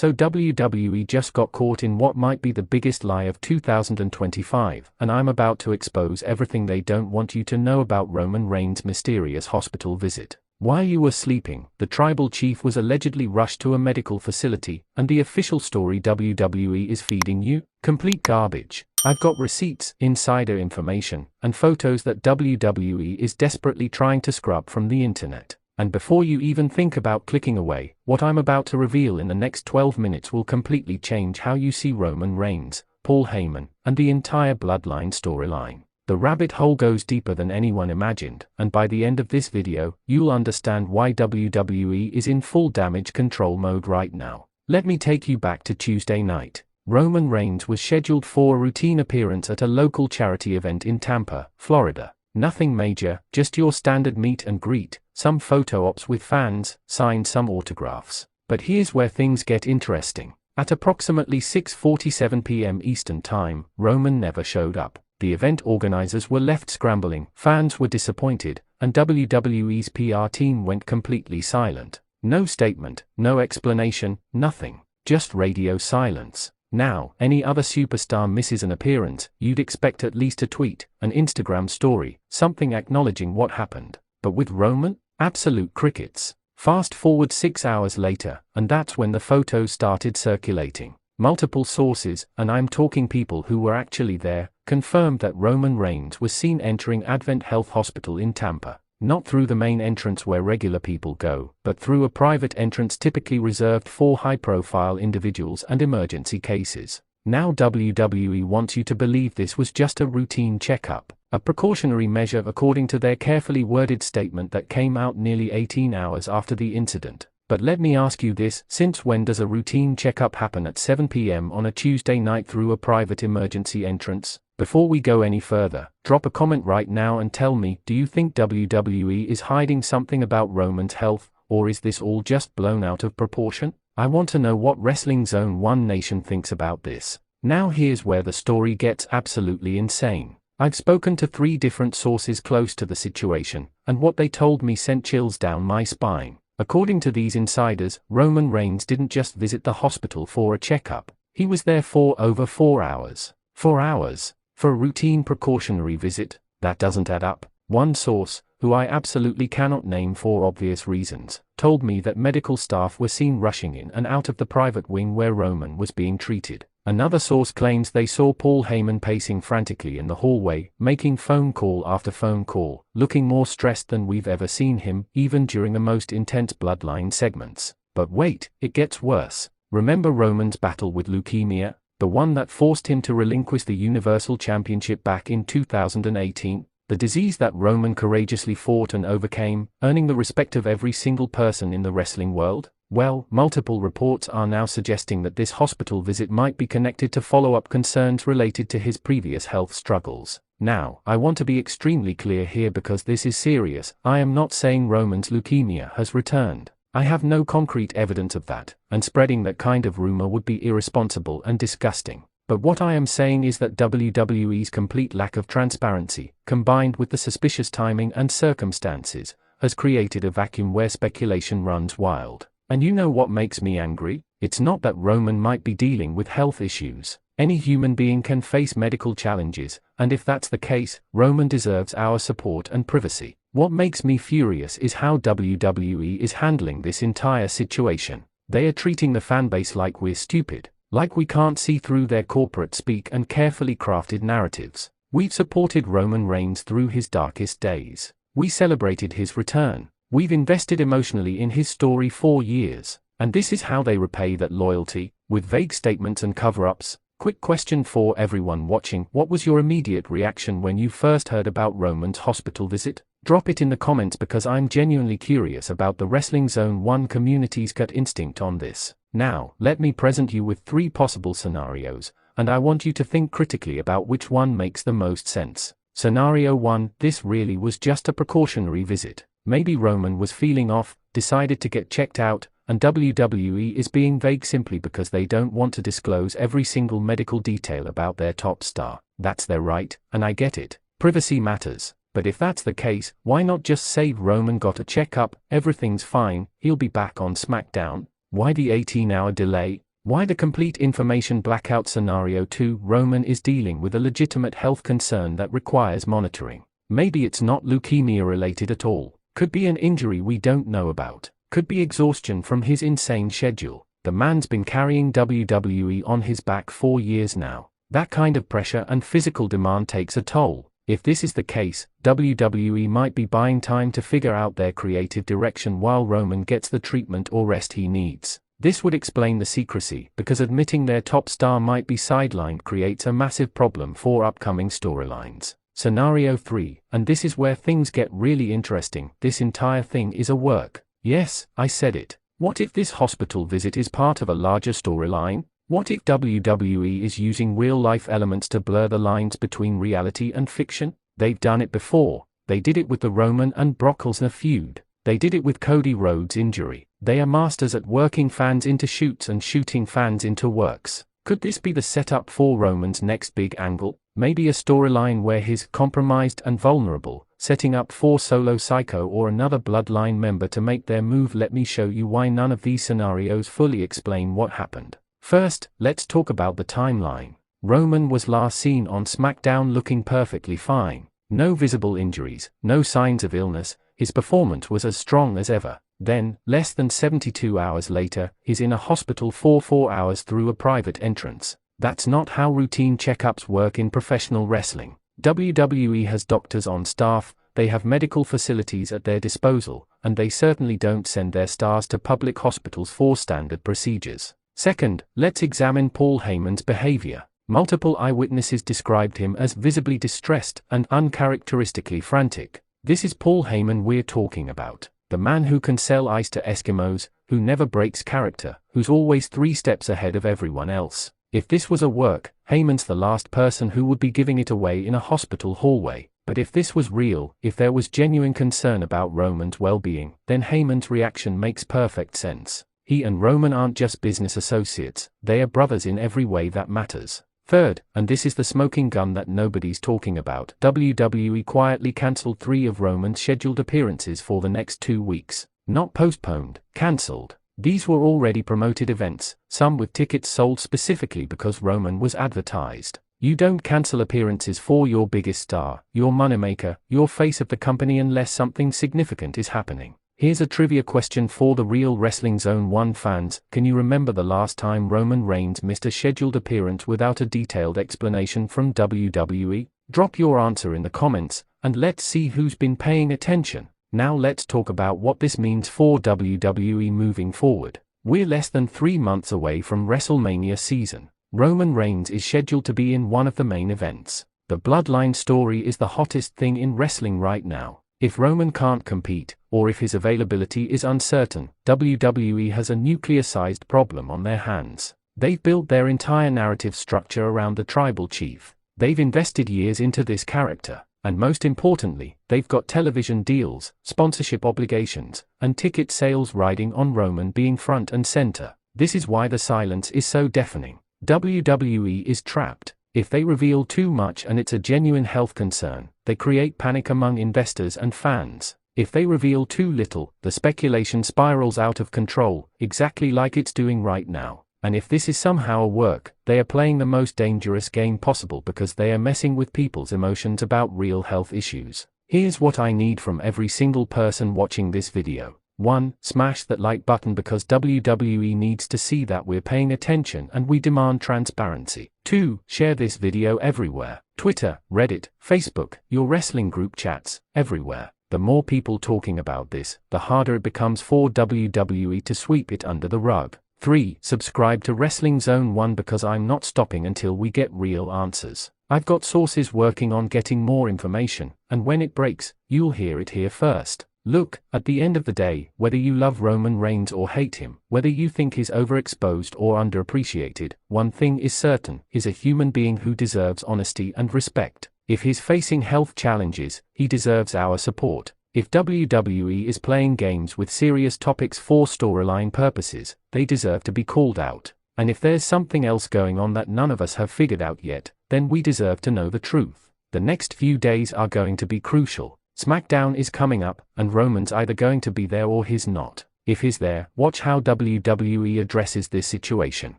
So WWE just got caught in what might be the biggest lie of 2025, and I'm about to expose everything they don't want you to know about Roman Reigns' mysterious hospital visit. While you were sleeping, the tribal chief was allegedly rushed to a medical facility, and the official story WWE is feeding you? Complete garbage. I've got receipts, insider information, and photos that WWE is desperately trying to scrub from the internet. And before you even think about clicking away, what I'm about to reveal in the next 12 minutes will completely change how you see Roman Reigns, Paul Heyman, and the entire Bloodline storyline. The rabbit hole goes deeper than anyone imagined, and by the end of this video, you'll understand why WWE is in full damage control mode right now. Let me take you back to Tuesday night. Roman Reigns was scheduled for a routine appearance at a local charity event in Tampa, Florida. Nothing major, just your standard meet and greet, some photo ops with fans, signed some autographs. But here's where things get interesting. At approximately 6:47 p.m. Eastern Time, Roman never showed up. The event organizers were left scrambling, fans were disappointed, and WWE's PR team went completely silent. No statement, no explanation, nothing. Just radio silence. Now, any other superstar misses an appearance, you'd expect at least a tweet, an Instagram story, something acknowledging what happened. But with Roman? Absolute crickets. Fast forward 6 hours later, and that's when the photos started circulating. Multiple sources, and I'm talking people who were actually there, confirmed that Roman Reigns was seen entering Advent Health Hospital in Tampa. Not through the main entrance where regular people go, but through a private entrance typically reserved for high-profile individuals and emergency cases. Now WWE wants you to believe this was just a routine checkup, a precautionary measure according to their carefully worded statement that came out nearly 18 hours after the incident. But let me ask you this, since when does a routine checkup happen at 7 p.m. on a Tuesday night through a private emergency entrance? Before we go any further, drop a comment right now and tell me, do you think WWE is hiding something about Roman's health, or is this all just blown out of proportion? I want to know what Wrestling Zone 1 Nation thinks about this. Now here's where the story gets absolutely insane. I've spoken to 3 different sources close to the situation, and what they told me sent chills down my spine. According to these insiders, Roman Reigns didn't just visit the hospital for a checkup. He was there for over 4 hours. 4 hours? For a routine precautionary visit? That doesn't add up. One source, who I absolutely cannot name for obvious reasons, told me that medical staff were seen rushing in and out of the private wing where Roman was being treated. Another source claims they saw Paul Heyman pacing frantically in the hallway, making phone call after phone call, looking more stressed than we've ever seen him, even during the most intense Bloodline segments. But wait, it gets worse. Remember Roman's battle with leukemia? The one that forced him to relinquish the Universal Championship back in 2018? The disease that Roman courageously fought and overcame, earning the respect of every single person in the wrestling world? Well, multiple reports are now suggesting that this hospital visit might be connected to follow-up concerns related to his previous health struggles. Now, I want to be extremely clear here because this is serious. I am not saying Roman's leukemia has returned. I have no concrete evidence of that, and spreading that kind of rumor would be irresponsible and disgusting. But what I am saying is that WWE's complete lack of transparency, combined with the suspicious timing and circumstances, has created a vacuum where speculation runs wild. And you know what makes me angry? It's not that Roman might be dealing with health issues. Any human being can face medical challenges, and if that's the case, Roman deserves our support and privacy. What makes me furious is how WWE is handling this entire situation. They are treating the fanbase like we're stupid, like we can't see through their corporate speak and carefully crafted narratives. We've supported Roman Reigns through his darkest days. We celebrated his return. We've invested emotionally in his story for years. And this is how they repay that loyalty, with vague statements and cover-ups. Quick question for everyone watching, what was your immediate reaction when you first heard about Roman's hospital visit? Drop it in the comments because I'm genuinely curious about the Wrestling Zone 1 community's gut instinct on this. Now, let me present you with 3 possible scenarios, and I want you to think critically about which one makes the most sense. Scenario 1, this really was just a precautionary visit. Maybe Roman was feeling off, decided to get checked out, and WWE is being vague simply because they don't want to disclose every single medical detail about their top star. That's their right, and I get it. Privacy matters. But if that's the case, why not just say Roman got a checkup, everything's fine, he'll be back on SmackDown? Why the 18-hour delay? Why the complete information blackout scenario? 2. Roman is dealing with a legitimate health concern that requires monitoring. Maybe it's not leukemia related at all. Could be an injury we don't know about. Could be exhaustion from his insane schedule. The man's been carrying WWE on his back for years now. That kind of pressure and physical demand takes a toll. If this is the case, WWE might be buying time to figure out their creative direction while Roman gets the treatment or rest he needs. This would explain the secrecy, because admitting their top star might be sidelined creates a massive problem for upcoming storylines. Scenario 3, and this is where things get really interesting. This entire thing is a work. Yes, I said it. What if this hospital visit is part of a larger storyline? What if WWE is using real-life elements to blur the lines between reality and fiction? They've done it before. They did it with the Roman and Brock Lesnar feud. They did it with Cody Rhodes' injury. They are masters at working fans into shoots and shooting fans into works. Could this be the setup for Roman's next big angle? Maybe a storyline where he's compromised and vulnerable, setting up for Solo Psycho or another Bloodline member to make their move. Let me show you why none of these scenarios fully explain what happened. First, let's talk about the timeline. Roman was last seen on SmackDown looking perfectly fine. No visible injuries, no signs of illness, his performance was as strong as ever. Then, less than 72 hours later, he's in a hospital for 4 hours through a private entrance. That's not how routine checkups work in professional wrestling. WWE has doctors on staff, they have medical facilities at their disposal, and they certainly don't send their stars to public hospitals for standard procedures. Second, let's examine Paul Heyman's behavior. Multiple eyewitnesses described him as visibly distressed and uncharacteristically frantic. This is Paul Heyman we're talking about. The man who can sell ice to Eskimos, who never breaks character, who's always 3 steps ahead of everyone else. If this was a work, Heyman's the last person who would be giving it away in a hospital hallway. But if this was real, if there was genuine concern about Roman's well-being, then Heyman's reaction makes perfect sense. He and Roman aren't just business associates, they are brothers in every way that matters. Third, and this is the smoking gun that nobody's talking about, WWE quietly cancelled 3 of Roman's scheduled appearances for the next 2 weeks. Not postponed, cancelled. These were already promoted events, some with tickets sold specifically because Roman was advertised. You don't cancel appearances for your biggest star, your moneymaker, your face of the company unless something significant is happening. Here's a trivia question for the real Wrestling Zone 1 fans. Can you remember the last time Roman Reigns missed a scheduled appearance without a detailed explanation from WWE? Drop your answer in the comments, and let's see who's been paying attention. Now let's talk about what this means for WWE moving forward. We're less than 3 months away from WrestleMania season. Roman Reigns is scheduled to be in one of the main events. The Bloodline story is the hottest thing in wrestling right now. If Roman can't compete, or if his availability is uncertain, WWE has a nuclear-sized problem on their hands. They've built their entire narrative structure around the tribal chief. They've invested years into this character, and most importantly, they've got television deals, sponsorship obligations, and ticket sales riding on Roman being front and center. This is why the silence is so deafening. WWE is trapped. If they reveal too much and it's a genuine health concern, they create panic among investors and fans. If they reveal too little, the speculation spirals out of control, exactly like it's doing right now. And if this is somehow a work, they are playing the most dangerous game possible because they are messing with people's emotions about real health issues. Here's what I need from every single person watching this video. 1. Smash that like button because WWE needs to see that we're paying attention and we demand transparency. 2. Share this video everywhere. Twitter, Reddit, Facebook, your wrestling group chats, everywhere. The more people talking about this, the harder it becomes for WWE to sweep it under the rug. 3. Subscribe to Wrestling Zone 1 because I'm not stopping until we get real answers. I've got sources working on getting more information, and when it breaks, you'll hear it here first. Look, at the end of the day, whether you love Roman Reigns or hate him, whether you think he's overexposed or underappreciated, one thing is certain, he's a human being who deserves honesty and respect. If he's facing health challenges, he deserves our support. If WWE is playing games with serious topics for storyline purposes, they deserve to be called out. And if there's something else going on that none of us have figured out yet, then we deserve to know the truth. The next few days are going to be crucial. SmackDown is coming up, and Roman's either going to be there or he's not. If he's there, watch how WWE addresses this situation.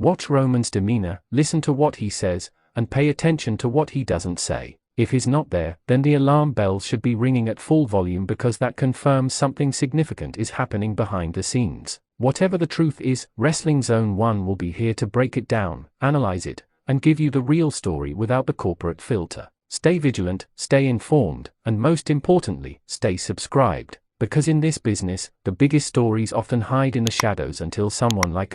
Watch Roman's demeanor, listen to what he says, and pay attention to what he doesn't say. If he's not there, then the alarm bells should be ringing at full volume, because that confirms something significant is happening behind the scenes. Whatever the truth is, Wrestling Zone 1 will be here to break it down, analyze it, and give you the real story without the corporate filter. Stay vigilant, stay informed, and most importantly, stay subscribed. Because in this business, the biggest stories often hide in the shadows until someone like